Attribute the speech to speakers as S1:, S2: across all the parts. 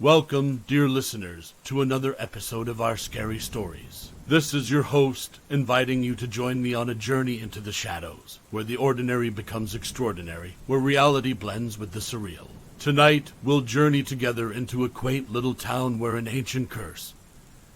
S1: Welcome, dear listeners, to another episode of our Scary Stories. This is your host, inviting you to join me on a journey into the shadows, where the ordinary becomes extraordinary, where reality blends with the surreal. Tonight, we'll journey together into a quaint little town where an ancient curse,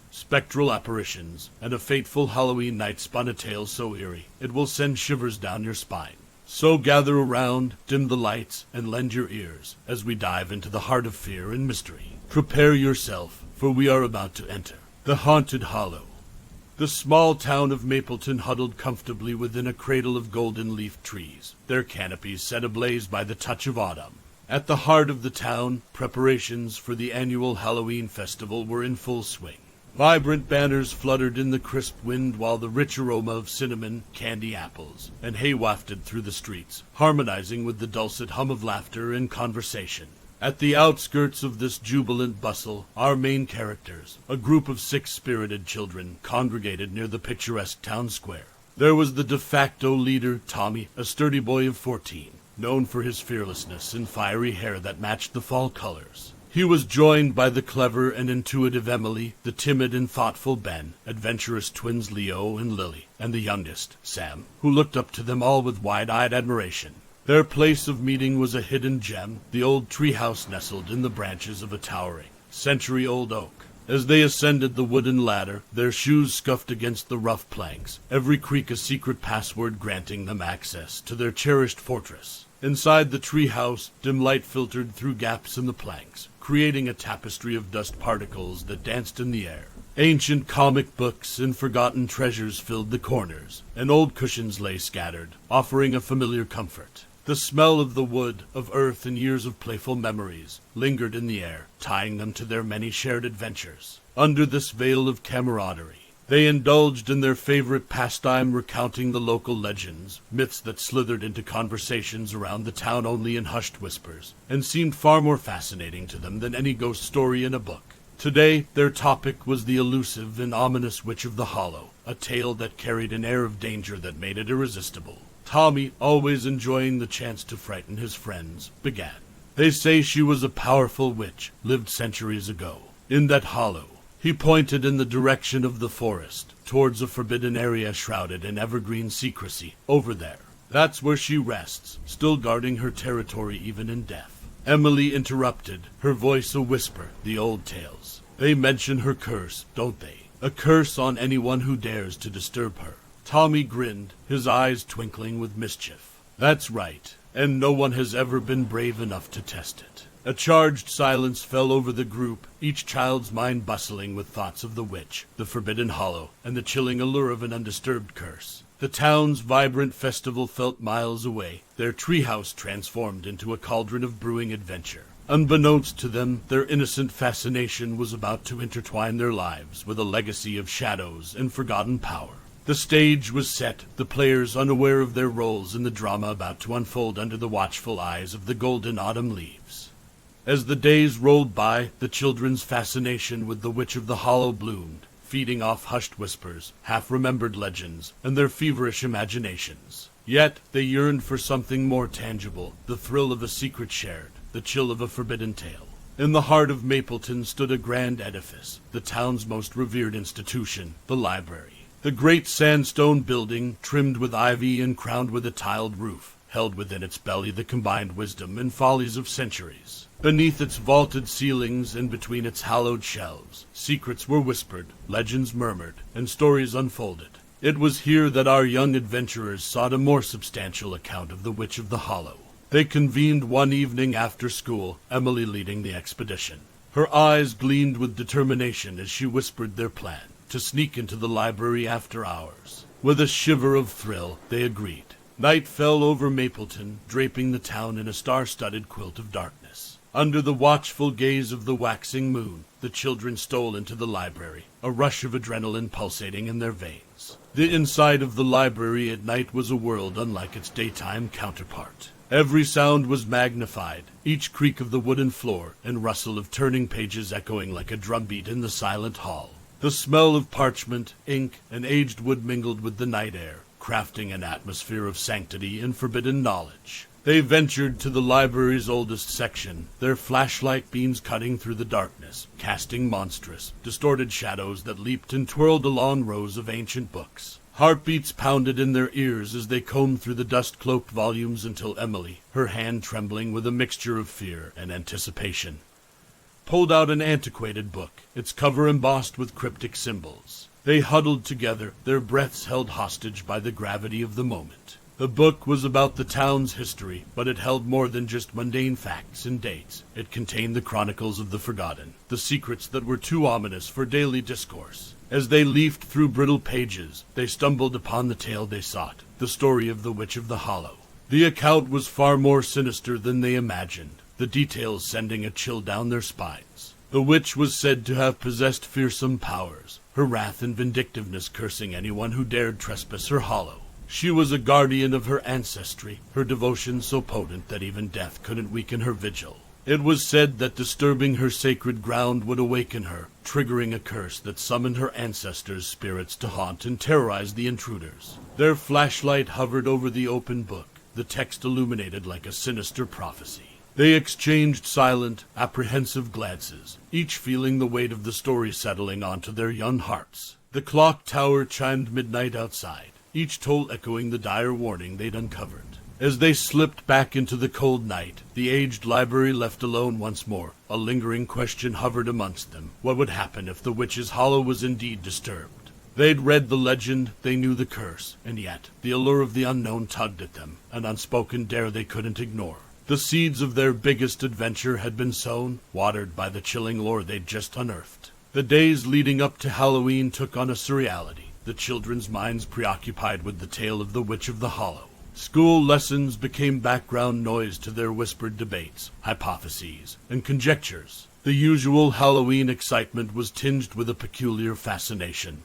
S1: spectral apparitions, and a fateful Halloween night spun a tale so eerie, it will send shivers down your spine. So gather around, dim the lights, and lend your ears as we dive into the heart of fear and mystery. Prepare yourself, for we are about to enter the Haunted Hollow. The small town of Mapleton huddled comfortably within a cradle of golden-leafed trees, their canopies set ablaze by the touch of autumn. At the heart of the town, preparations for the annual Halloween festival were in full swing. Vibrant banners fluttered in the crisp wind while the rich aroma of cinnamon, candy apples, and hay wafted through the streets, harmonizing with the dulcet hum of laughter and conversation. At the outskirts of this jubilant bustle, our main characters, a group of 6 spirited children, congregated near the picturesque town square. There was the de facto leader, Tommy, a sturdy boy of 14, known for his fearlessness and fiery hair that matched the fall colors. He was joined by the clever and intuitive Emily, the timid and thoughtful Ben, adventurous twins Leo and Lily, and the youngest, Sam, who looked up to them all with wide-eyed admiration. Their place of meeting was a hidden gem, the old treehouse nestled in the branches of a towering, century-old oak. As they ascended the wooden ladder, their shoes scuffed against the rough planks, every creak a secret password granting them access to their cherished fortress. Inside the treehouse, dim light filtered through gaps in the planks, creating a tapestry of dust particles that danced in the air. Ancient comic books and forgotten treasures filled the corners, and old cushions lay scattered, offering a familiar comfort. The smell of the wood, of earth, and years of playful memories lingered in the air, tying them to their many shared adventures. Under this veil of camaraderie, they indulged in their favorite pastime, recounting the local legends, myths that slithered into conversations around the town only in hushed whispers, and seemed far more fascinating to them than any ghost story in a book. Today, their topic was the elusive and ominous Witch of the Hollow, a tale that carried an air of danger that made it irresistible. Tommy, always enjoying the chance to frighten his friends, began. They say she was a powerful witch, lived centuries ago. In that hollow, he pointed in the direction of the forest, towards a forbidden area shrouded in evergreen secrecy. Over there. That's where she rests, still guarding her territory even in death. Emily interrupted, her voice a whisper, the old tales. They mention her curse, don't they? A curse on anyone who dares to disturb her. Tommy grinned, his eyes twinkling with mischief. That's right, and no one has ever been brave enough to test it. A charged silence fell over the group, each child's mind bustling with thoughts of the witch, the forbidden hollow, and the chilling allure of an undisturbed curse. The town's vibrant festival felt miles away, their treehouse transformed into a cauldron of brewing adventure. Unbeknownst to them, their innocent fascination was about to intertwine their lives with a legacy of shadows and forgotten power. The stage was set, the players unaware of their roles in the drama about to unfold under the watchful eyes of the golden autumn leaves. As the days rolled by, the children's fascination with the Witch of the Hollow bloomed, feeding off hushed whispers, half-remembered legends, and their feverish imaginations. Yet they yearned for something more tangible, the thrill of a secret shared, the chill of a forbidden tale. In the heart of Mapleton stood a grand edifice, the town's most revered institution, the library. The great sandstone building, trimmed with ivy and crowned with a tiled roof, held within its belly the combined wisdom and follies of centuries. Beneath its vaulted ceilings and between its hallowed shelves, secrets were whispered, legends murmured, and stories unfolded. It was here that our young adventurers sought a more substantial account of the Witch of the Hollow. They convened one evening after school, Emily leading the expedition. Her eyes gleamed with determination as she whispered their plan. To sneak into the library after hours. With a shiver of thrill, they agreed. Night fell over Mapleton, draping the town in a star-studded quilt of darkness. Under the watchful gaze of the waxing moon, the children stole into the library, a rush of adrenaline pulsating in their veins. The inside of the library at night was a world unlike its daytime counterpart. Every sound was magnified, each creak of the wooden floor and rustle of turning pages echoing like a drumbeat in the silent hall. The smell of parchment, ink, and aged wood mingled with the night air, crafting an atmosphere of sanctity and forbidden knowledge. They ventured to the library's oldest section, their flashlight beams cutting through the darkness, casting monstrous, distorted shadows that leaped and twirled along rows of ancient books. Heartbeats pounded in their ears as they combed through the dust-cloaked volumes until Emily, her hand trembling with a mixture of fear and anticipation, pulled out an antiquated book, its cover embossed with cryptic symbols. They huddled together, their breaths held hostage by the gravity of the moment. The book was about the town's history, but it held more than just mundane facts and dates. It contained the chronicles of the forgotten, the secrets that were too ominous for daily discourse. As they leafed through brittle pages, they stumbled upon the tale they sought, the story of the Witch of the Hollow. The account was far more sinister than they imagined, the details sending a chill down their spines. The witch was said to have possessed fearsome powers, her wrath and vindictiveness cursing anyone who dared trespass her hollow. She was a guardian of her ancestry, her devotion so potent that even death couldn't weaken her vigil. It was said that disturbing her sacred ground would awaken her, triggering a curse that summoned her ancestors' spirits to haunt and terrorize the intruders. Their flashlight hovered over the open book, the text illuminated like a sinister prophecy. They exchanged silent, apprehensive glances, each feeling the weight of the story settling onto their young hearts. The clock tower chimed midnight outside, each toll echoing the dire warning they'd uncovered. As they slipped back into the cold night, the aged library left alone once more, a lingering question hovered amongst them. What would happen if the witch's hollow was indeed disturbed? They'd read the legend, they knew the curse, and yet the allure of the unknown tugged at them, an unspoken dare they couldn't ignore. The seeds of their biggest adventure had been sown, watered by the chilling lore they'd just unearthed. The days leading up to Halloween took on a surreality, the children's minds preoccupied with the tale of the Witch of the Hollow. School lessons became background noise to their whispered debates, hypotheses, and conjectures. The usual Halloween excitement was tinged with a peculiar fascination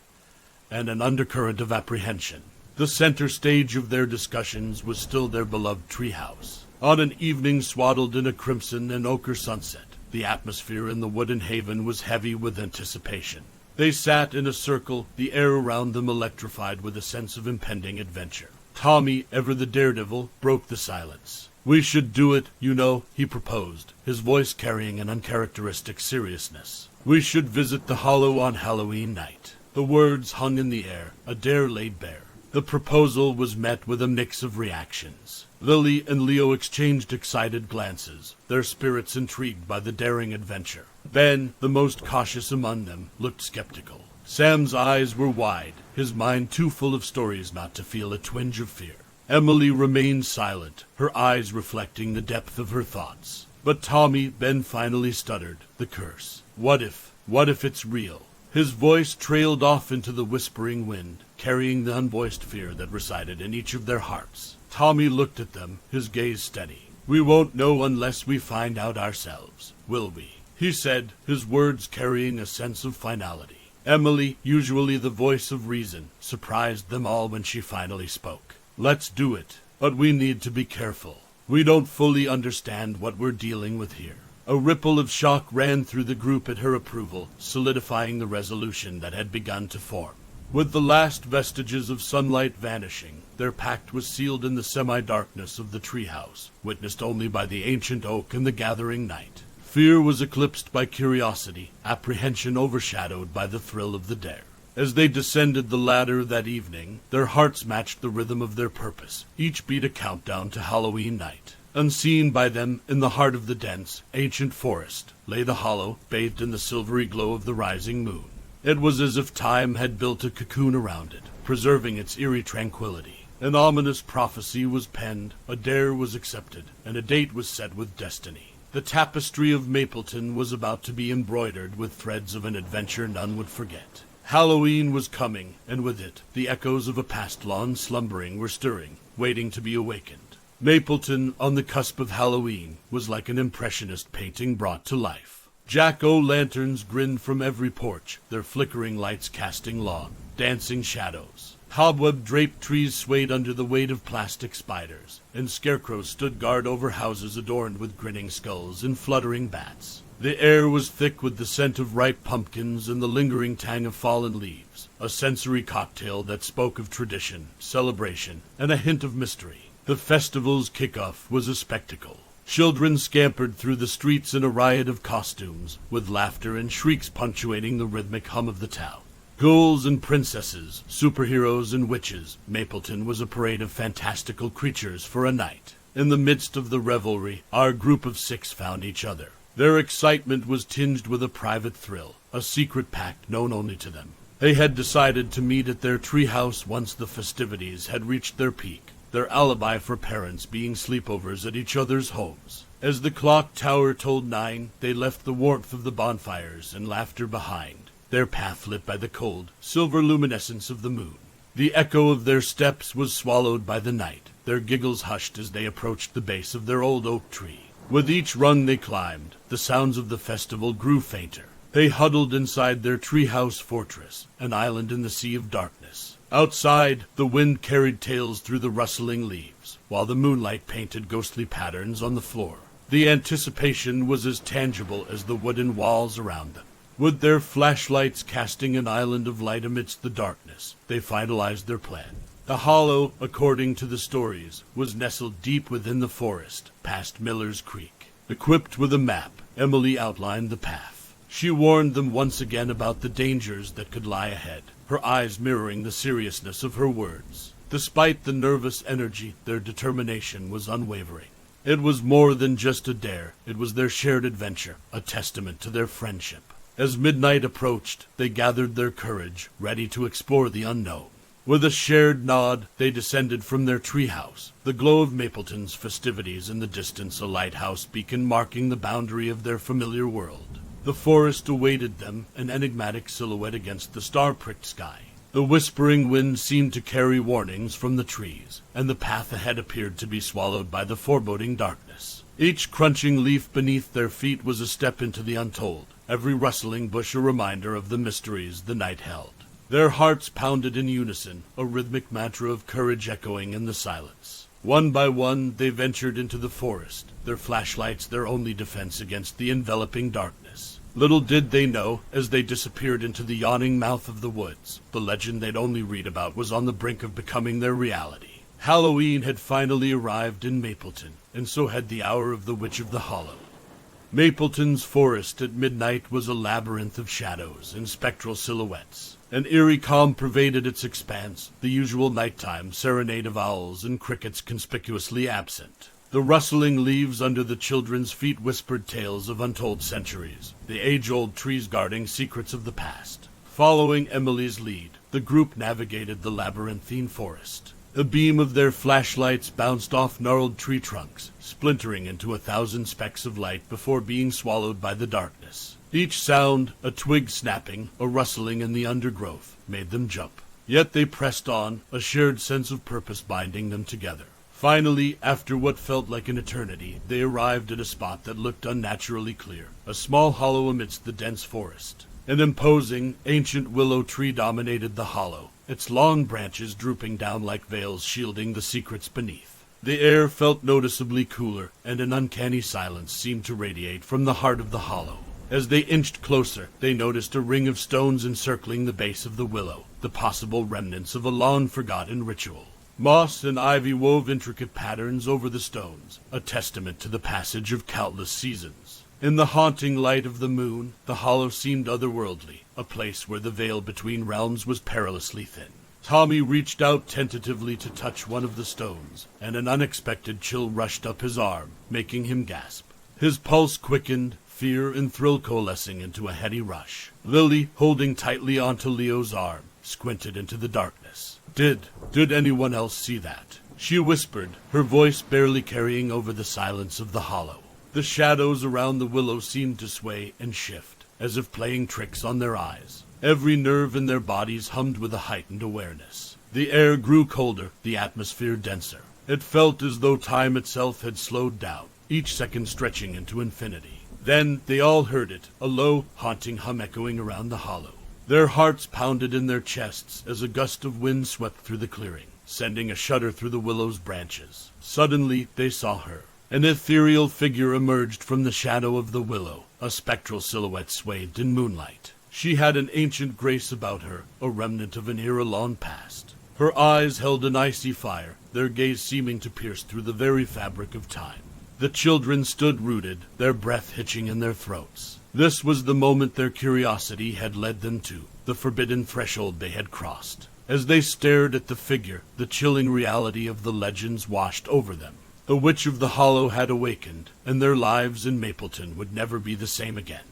S1: and an undercurrent of apprehension. The center stage of their discussions was still their beloved treehouse. On an evening swaddled in a crimson and ochre sunset, the atmosphere in the wooden haven was heavy with anticipation. They sat in a circle, the air around them electrified with a sense of impending adventure. Tommy, ever the daredevil, broke the silence. "We should do it, you know," he proposed, his voice carrying an uncharacteristic seriousness. "We should visit the Hollow on Halloween night." The words hung in the air, a dare laid bare. The proposal was met with a mix of reactions. Lily and Leo exchanged excited glances, their spirits intrigued by the daring adventure. Ben, the most cautious among them, looked skeptical. Sam's eyes were wide, his mind too full of stories not to feel a twinge of fear. Emily remained silent, her eyes reflecting the depth of her thoughts. But Tommy, Ben finally stuttered, "The curse. What if it's real?" His voice trailed off into the whispering wind, carrying the unvoiced fear that resided in each of their hearts. Tommy looked at them, his gaze steady. "We won't know unless we find out ourselves, will we?" he said, his words carrying a sense of finality. Emily, usually the voice of reason, surprised them all when she finally spoke. "Let's do it, but we need to be careful. We don't fully understand what we're dealing with here." A ripple of shock ran through the group at her approval, solidifying the resolution that had begun to form. With the last vestiges of sunlight vanishing, their pact was sealed in the semi-darkness of the treehouse, witnessed only by the ancient oak and the gathering night. Fear was eclipsed by curiosity, apprehension overshadowed by the thrill of the dare. As they descended the ladder that evening, their hearts matched the rhythm of their purpose. Each beat a countdown to Halloween night. Unseen by them, in the heart of the dense, ancient forest, lay the hollow, bathed in the silvery glow of the rising moon. It was as if time had built a cocoon around it, preserving its eerie tranquility. An ominous prophecy was penned, a dare was accepted, and a date was set with destiny. The tapestry of Mapleton was about to be embroidered with threads of an adventure none would forget. Halloween was coming, and with it, the echoes of a past long slumbering were stirring, waiting to be awakened. Mapleton, on the cusp of Halloween, was like an impressionist painting brought to life. Jack-o'-lanterns grinned from every porch, their flickering lights casting long, dancing shadows. Cobweb-draped trees swayed under the weight of plastic spiders, and scarecrows stood guard over houses adorned with grinning skulls and fluttering bats. The air was thick with the scent of ripe pumpkins and the lingering tang of fallen leaves, a sensory cocktail that spoke of tradition, celebration, and a hint of mystery. The festival's kickoff was a spectacle. Children scampered through the streets in a riot of costumes, with laughter and shrieks punctuating the rhythmic hum of the town. Ghouls and princesses, superheroes and witches, Mapleton was a parade of fantastical creatures for a night. In the midst of the revelry, our group of 6 found each other. Their excitement was tinged with a private thrill, a secret pact known only to them. They had decided to meet at their treehouse once the festivities had reached their peak, their alibi for parents being sleepovers at each other's homes. As the clock tower told 9, they left the warmth of the bonfires and laughter behind, their path lit by the cold, silver luminescence of the moon. The echo of their steps was swallowed by the night, their giggles hushed as they approached the base of their old oak tree. With each rung they climbed, the sounds of the festival grew fainter. They huddled inside their treehouse fortress, an island in the sea of darkness. Outside, the wind carried tales through the rustling leaves, while the moonlight painted ghostly patterns on the floor. The anticipation was as tangible as the wooden walls around them. With their flashlights casting an island of light amidst the darkness, they finalized their plan. The hollow, according to the stories, was nestled deep within the forest, past Miller's Creek. Equipped with a map, Emily outlined the path. She warned them once again about the dangers that could lie ahead, her eyes mirroring the seriousness of her words. Despite the nervous energy, their determination was unwavering. It was more than just a dare, it was their shared adventure, a testament to their friendship. As midnight approached, they gathered their courage, ready to explore the unknown. With a shared nod, they descended from their treehouse, the glow of Mapleton's festivities in the distance, a lighthouse beacon marking the boundary of their familiar world. The forest awaited them, an enigmatic silhouette against the star-pricked sky. The whispering wind seemed to carry warnings from the trees, and the path ahead appeared to be swallowed by the foreboding darkness. Each crunching leaf beneath their feet was a step into the untold, every rustling bush a reminder of the mysteries the night held. Their hearts pounded in unison, a rhythmic mantra of courage echoing in the silence. One by one, they ventured into the forest, their flashlights their only defense against the enveloping darkness. Little did they know, as they disappeared into the yawning mouth of the woods, the legend they'd only read about was on the brink of becoming their reality. Halloween had finally arrived in Mapleton, and so had the hour of the Witch of the Hollow. Mapleton's forest at midnight was a labyrinth of shadows and spectral silhouettes. An eerie calm pervaded its expanse, the usual nighttime serenade of owls and crickets conspicuously absent. The rustling leaves under the children's feet whispered tales of untold centuries, the age-old trees guarding secrets of the past. Following Emily's lead, the group navigated the labyrinthine forest. A beam of their flashlights bounced off gnarled tree trunks, splintering into 1,000 specks of light before being swallowed by the darkness. Each sound, a twig snapping, a rustling in the undergrowth, made them jump. Yet they pressed on, a shared sense of purpose binding them together. Finally, after what felt like an eternity, they arrived at a spot that looked unnaturally clear, a small hollow amidst the dense forest. An imposing, ancient willow tree dominated the hollow, its long branches drooping down like veils shielding the secrets beneath. The air felt noticeably cooler, and an uncanny silence seemed to radiate from the heart of the hollow. As they inched closer, they noticed a ring of stones encircling the base of the willow, the possible remnants of a long-forgotten ritual. Moss and ivy wove intricate patterns over the stones, a testament to the passage of countless seasons. In the haunting light of the moon, the hollow seemed otherworldly, a place where the veil between realms was perilously thin. Tommy reached out tentatively to touch one of the stones, and an unexpected chill rushed up his arm, making him gasp. His pulse quickened, fear and thrill coalescing into a heady rush. Lily, holding tightly onto Leo's arm, squinted into the darkness. Did anyone else see that? She whispered, her voice barely carrying over the silence of the hollow. The shadows around the willow seemed to sway and shift, as if playing tricks on their eyes. Every nerve in their bodies hummed with a heightened awareness. The air grew colder, the atmosphere denser. It felt as though time itself had slowed down, each second stretching into infinity. Then they all heard it, a low, haunting hum echoing around the hollow. Their hearts pounded in their chests as a gust of wind swept through the clearing, sending a shudder through the willow's branches. Suddenly they saw her. An ethereal figure emerged from the shadow of the willow, a spectral silhouette swathed in moonlight. She had an ancient grace about her, a remnant of an era long past. Her eyes held an icy fire, their gaze seeming to pierce through the very fabric of time. The children stood rooted, their breath hitching in their throats. This was the moment their curiosity had led them to, the forbidden threshold they had crossed. As they stared at the figure, the chilling reality of the legends washed over them. The Witch of the Hollow had awakened, and their lives in Mapleton would never be the same again.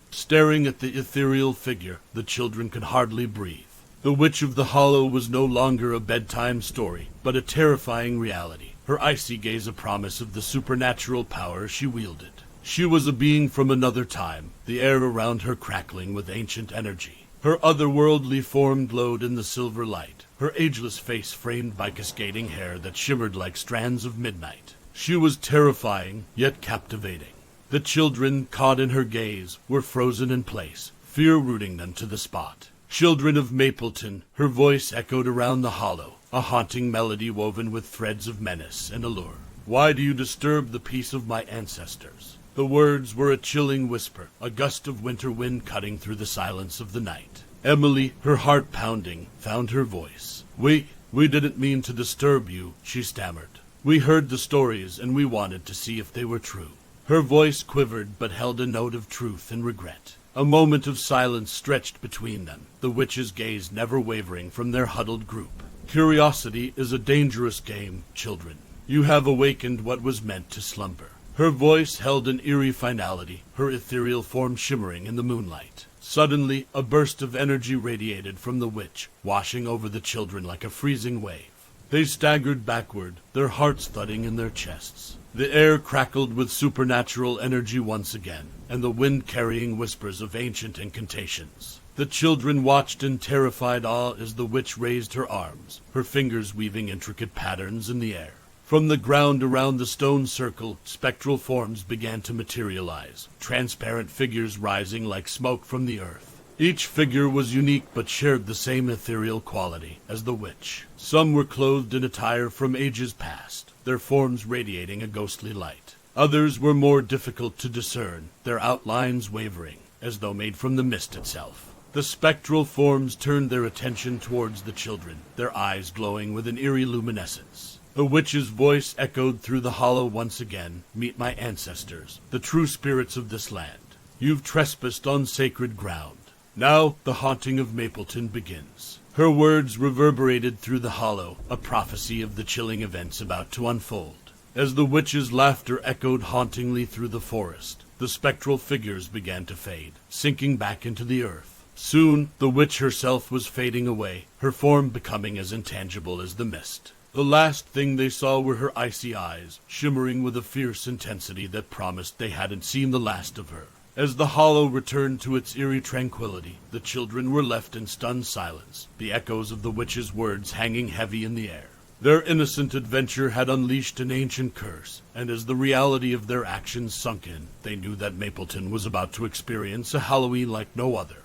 S1: Staring at the ethereal figure, the children could hardly breathe. The Witch of the Hollow was no longer a bedtime story, but a terrifying reality, her icy gaze a promise of the supernatural power she wielded. She was a being from another time, the air around her crackling with ancient energy. Her otherworldly form glowed in the silver light, her ageless face framed by cascading hair that shimmered like strands of midnight. She was terrifying, yet captivating. The children, caught in her gaze, were frozen in place, fear rooting them to the spot. Children of Mapleton, her voice echoed around the hollow, a haunting melody woven with threads of menace and allure. Why do you disturb the peace of my ancestors? The words were a chilling whisper, a gust of winter wind cutting through the silence of the night. Emily, her heart pounding, found her voice. We didn't mean to disturb you, she stammered. We heard the stories and we wanted to see if they were true. Her voice quivered but held a note of truth and regret. A moment of silence stretched between them, the witch's gaze never wavering from their huddled group. Curiosity is a dangerous game, children. You have awakened what was meant to slumber. Her voice held an eerie finality, her ethereal form shimmering in the moonlight. Suddenly, a burst of energy radiated from the witch, washing over the children like a freezing wave. They staggered backward, their hearts thudding in their chests. The air crackled with supernatural energy once again, and the wind carrying whispers of ancient incantations. The children watched in terrified awe as the witch raised her arms, her fingers weaving intricate patterns in the air. From the ground around the stone circle, spectral forms began to materialize, transparent figures rising like smoke from the earth. Each figure was unique but shared the same ethereal quality as the witch. Some were clothed in attire from ages past, their forms radiating a ghostly light. Others were more difficult to discern, their outlines wavering, as though made from the mist itself. The spectral forms turned their attention towards the children, their eyes glowing with an eerie luminescence. The witch's voice echoed through the hollow once again. Meet my ancestors, the true spirits of this land. You've trespassed on sacred ground. Now the haunting of Mapleton begins. Her words reverberated through the hollow, a prophecy of the chilling events about to unfold. As the witch's laughter echoed hauntingly through the forest, the spectral figures began to fade, sinking back into the earth. Soon, the witch herself was fading away, her form becoming as intangible as the mist. The last thing they saw were her icy eyes, shimmering with a fierce intensity that promised they hadn't seen the last of her. As the hollow returned to its eerie tranquility, the children were left in stunned silence, the echoes of the witch's words hanging heavy in the air. Their innocent adventure had unleashed an ancient curse, and as the reality of their actions sunk in, they knew that Mapleton was about to experience a Halloween like no other.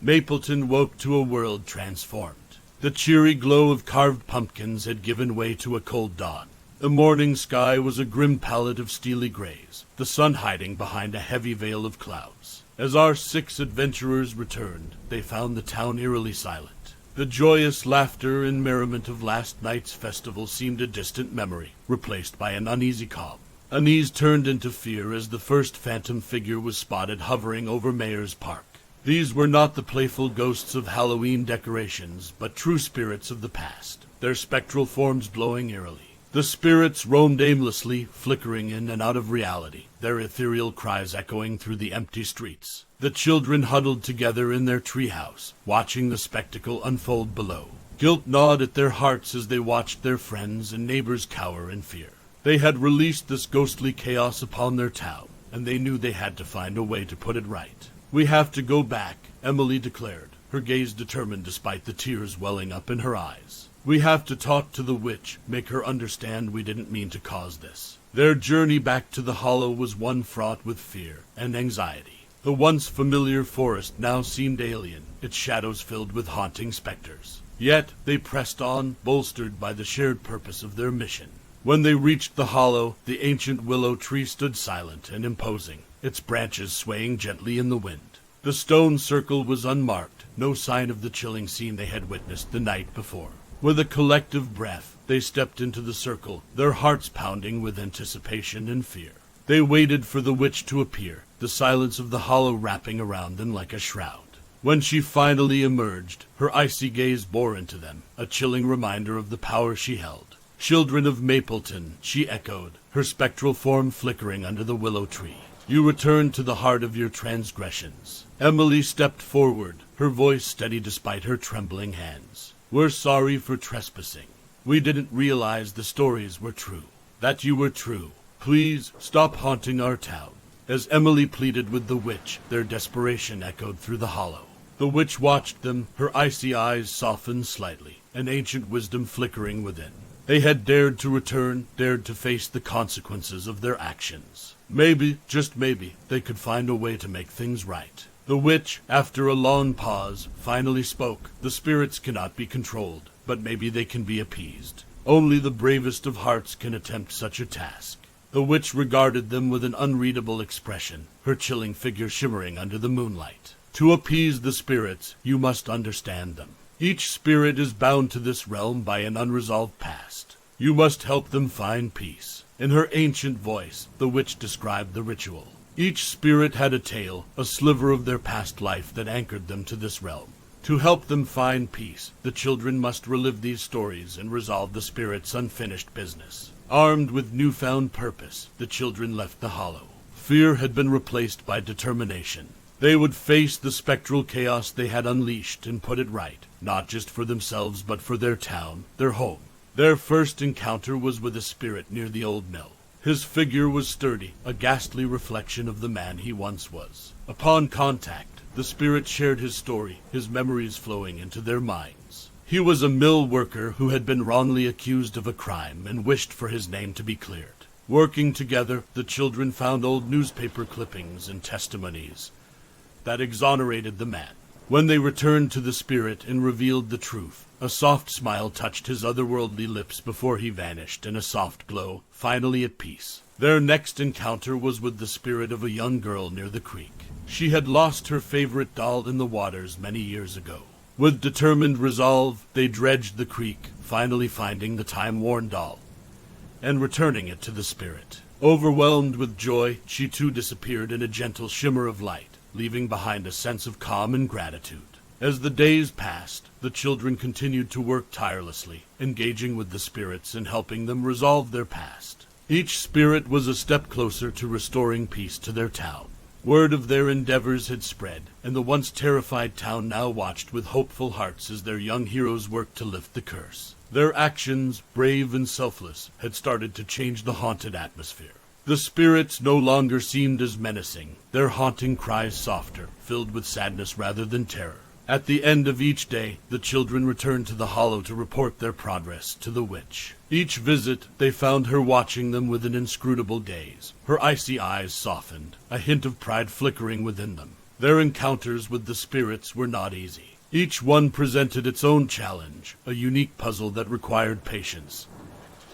S1: Mapleton woke to a world transformed. The cheery glow of carved pumpkins had given way to a cold dawn. The morning sky was a grim palette of steely grays, the sun hiding behind a heavy veil of clouds. As our 6 adventurers returned, they found the town eerily silent. The joyous laughter and merriment of last night's festival seemed a distant memory, replaced by an uneasy calm. Unease turned into fear as the first phantom figure was spotted hovering over Mayor's Park. These were not the playful ghosts of Halloween decorations, but true spirits of the past, their spectral forms glowing eerily. The spirits roamed aimlessly, flickering in and out of reality, their ethereal cries echoing through the empty streets. The children huddled together in their treehouse, watching the spectacle unfold below. Guilt gnawed at their hearts as they watched their friends and neighbors cower in fear. They had released this ghostly chaos upon their town, and they knew they had to find a way to put it right. We have to go back, Emily declared, her gaze determined despite the tears welling up in her eyes. We have to talk to the witch, make her understand we didn't mean to cause this. Their journey back to the hollow was one fraught with fear and anxiety. The once familiar forest now seemed alien, its shadows filled with haunting specters. Yet they pressed on, bolstered by the shared purpose of their mission. When they reached the hollow, the ancient willow tree stood silent and imposing, its branches swaying gently in the wind. The stone circle was unmarked, no sign of the chilling scene they had witnessed the night before. With a collective breath, they stepped into the circle, their hearts pounding with anticipation and fear. They waited for the witch to appear, the silence of the hollow wrapping around them like a shroud. When she finally emerged, her icy gaze bore into them, a chilling reminder of the power she held. "Children of Mapleton," she echoed, her spectral form flickering under the willow tree. "You returned to the heart of your transgressions." Emily stepped forward, her voice steady despite her trembling hands. "We're sorry for trespassing. We didn't realize the stories were true. That you were true. Please stop haunting our town." As Emily pleaded with the witch, their desperation echoed through the hollow. The witch watched them, her icy eyes softened slightly, an ancient wisdom flickering within. They had dared to return, dared to face the consequences of their actions. Maybe, just maybe, they could find a way to make things right. The witch, after a long pause, finally spoke. "The spirits cannot be controlled, but maybe they can be appeased. Only the bravest of hearts can attempt such a task." The witch regarded them with an unreadable expression, her chilling figure shimmering under the moonlight. "To appease the spirits, you must understand them. Each spirit is bound to this realm by an unresolved past. You must help them find peace." In her ancient voice, the witch described the ritual. Each spirit had a tale, a sliver of their past life that anchored them to this realm. To help them find peace, the children must relive these stories and resolve the spirit's unfinished business. Armed with newfound purpose, the children left the hollow. Fear had been replaced by determination. They would face the spectral chaos they had unleashed and put it right, not just for themselves but for their town, their home. Their first encounter was with a spirit near the old mill. His figure was sturdy, a ghastly reflection of the man he once was. Upon contact, the spirit shared his story, his memories flowing into their minds. He was a mill worker who had been wrongly accused of a crime and wished for his name to be cleared. Working together, the children found old newspaper clippings and testimonies that exonerated the man. When they returned to the spirit and revealed the truth, a soft smile touched his otherworldly lips before he vanished in a soft glow, finally at peace. Their next encounter was with the spirit of a young girl near the creek. She had lost her favorite doll in the waters many years ago. With determined resolve, they dredged the creek, finally finding the time-worn doll and returning it to the spirit. Overwhelmed with joy, she too disappeared in a gentle shimmer of light, leaving behind a sense of calm and gratitude. As the days passed, the children continued to work tirelessly, engaging with the spirits and helping them resolve their past. Each spirit was a step closer to restoring peace to their town. Word of their endeavors had spread, and the once terrified town now watched with hopeful hearts as their young heroes worked to lift the curse. Their actions, brave and selfless, had started to change the haunted atmosphere. The spirits no longer seemed as menacing, their haunting cries softer, filled with sadness rather than terror. At the end of each day, the children returned to the hollow to report their progress to the witch. Each visit, they found her watching them with an inscrutable gaze. Her icy eyes softened, a hint of pride flickering within them. Their encounters with the spirits were not easy. Each one presented its own challenge, a unique puzzle that required patience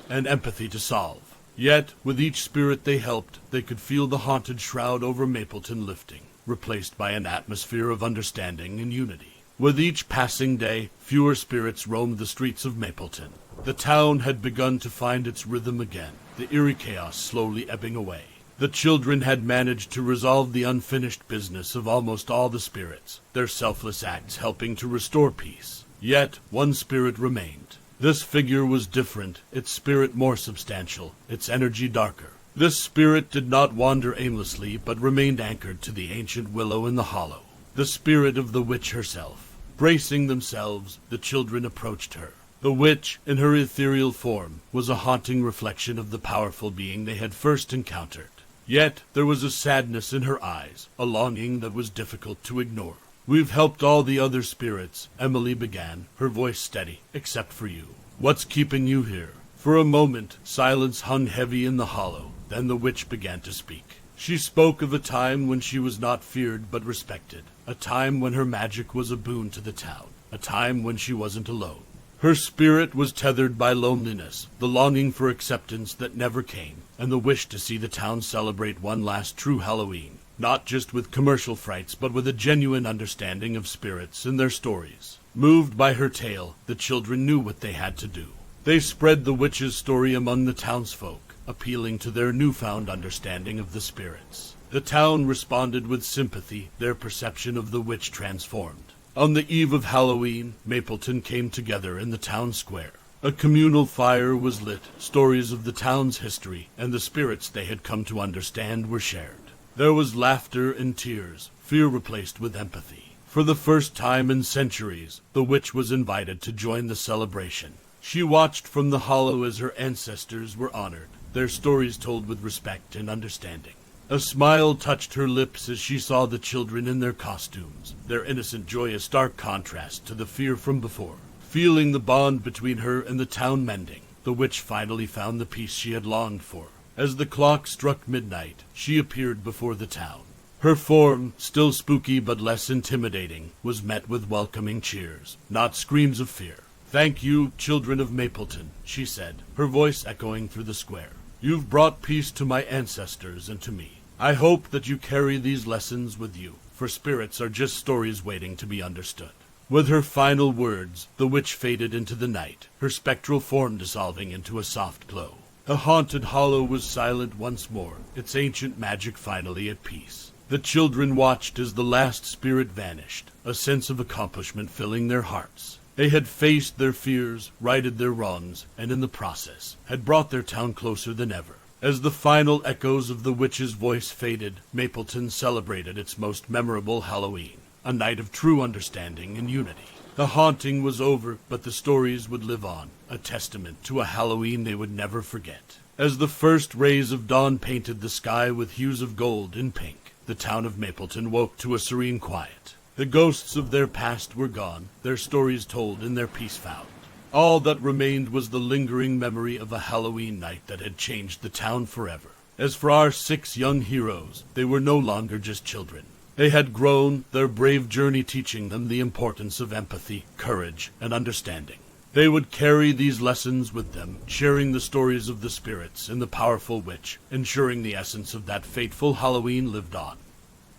S1: and empathy to solve. Yet, with each spirit they helped, they could feel the haunted shroud over Mapleton lifting, replaced by an atmosphere of understanding and unity. With each passing day, fewer spirits roamed the streets of Mapleton. The town had begun to find its rhythm again, the eerie chaos slowly ebbing away. The children had managed to resolve the unfinished business of almost all the spirits, their selfless acts helping to restore peace. Yet, one spirit remained. This figure was different, its spirit more substantial, its energy darker. This spirit did not wander aimlessly, but remained anchored to the ancient willow in the hollow. The spirit of the witch herself. Bracing themselves, the children approached her. The witch, in her ethereal form, was a haunting reflection of the powerful being they had first encountered. Yet there was a sadness in her eyes, a longing that was difficult to ignore. "We've helped all the other spirits," Emily began, her voice steady, "except for you. What's keeping you here?" For a moment, silence hung heavy in the hollow. Then the witch began to speak. She spoke of a time when she was not feared but respected, a time when her magic was a boon to the town, a time when she wasn't alone. Her spirit was tethered by loneliness, the longing for acceptance that never came, and the wish to see the town celebrate one last true Halloween, not just with commercial frights, but with a genuine understanding of spirits and their stories. Moved by her tale, the children knew what they had to do. They spread the witch's story among the townsfolk, appealing to their newfound understanding of the spirits. The town responded with sympathy, their perception of the witch transformed. On the eve of Halloween, Mapleton came together in the town square. A communal fire was lit, stories of the town's history and the spirits they had come to understand were shared. There was laughter and tears, fear replaced with empathy. For the first time in centuries, the witch was invited to join the celebration. She watched from the hollow as her ancestors were honored, their stories told with respect and understanding. A smile touched her lips as she saw the children in their costumes, their innocent joy a stark contrast to the fear from before. Feeling the bond between her and the town mending, the witch finally found the peace she had longed for. As the clock struck midnight, she appeared before the town. Her form, still spooky but less intimidating, was met with welcoming cheers, not screams of fear. "Thank you, children of Mapleton," she said, her voice echoing through the square. "You've brought peace to my ancestors and to me. I hope that you carry these lessons with you, for spirits are just stories waiting to be understood." With her final words, the witch faded into the night, her spectral form dissolving into a soft glow. The haunted hollow was silent once more, its ancient magic finally at peace. The children watched as the last spirit vanished, a sense of accomplishment filling their hearts. They had faced their fears, righted their wrongs, and in the process, had brought their town closer than ever. As the final echoes of the witch's voice faded, Mapleton celebrated its most memorable Halloween, a night of true understanding and unity. The haunting was over, but the stories would live on, a testament to a Halloween they would never forget. As the first rays of dawn painted the sky with hues of gold and pink, the town of Mapleton woke to a serene quiet. The ghosts of their past were gone, their stories told and their peace found. All that remained was the lingering memory of a Halloween night that had changed the town forever. As for our 6 young heroes, they were no longer just children. They had grown, their brave journey teaching them the importance of empathy, courage, and understanding. They would carry these lessons with them, sharing the stories of the spirits and the powerful witch, ensuring the essence of that fateful Halloween lived on.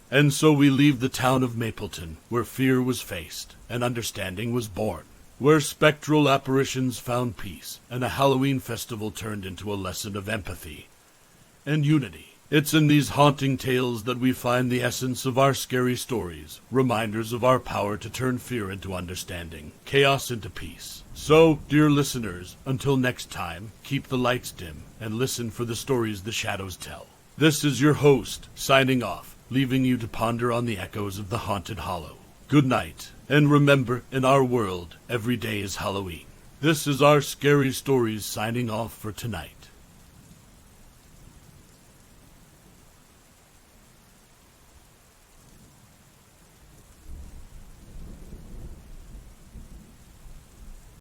S1: And so we leave the town of Mapleton, where fear was faced and understanding was born, where spectral apparitions found peace and a Halloween festival turned into a lesson of empathy and unity. It's in these haunting tales that we find the essence of our scary stories, reminders of our power to turn fear into understanding, chaos into peace. So, dear listeners, until next time, keep the lights dim and listen for the stories the shadows tell. This is your host, signing off, leaving you to ponder on the echoes of the haunted hollow. Good night, and remember, in our world, every day is Halloween. This is our Scary Stories signing off for tonight.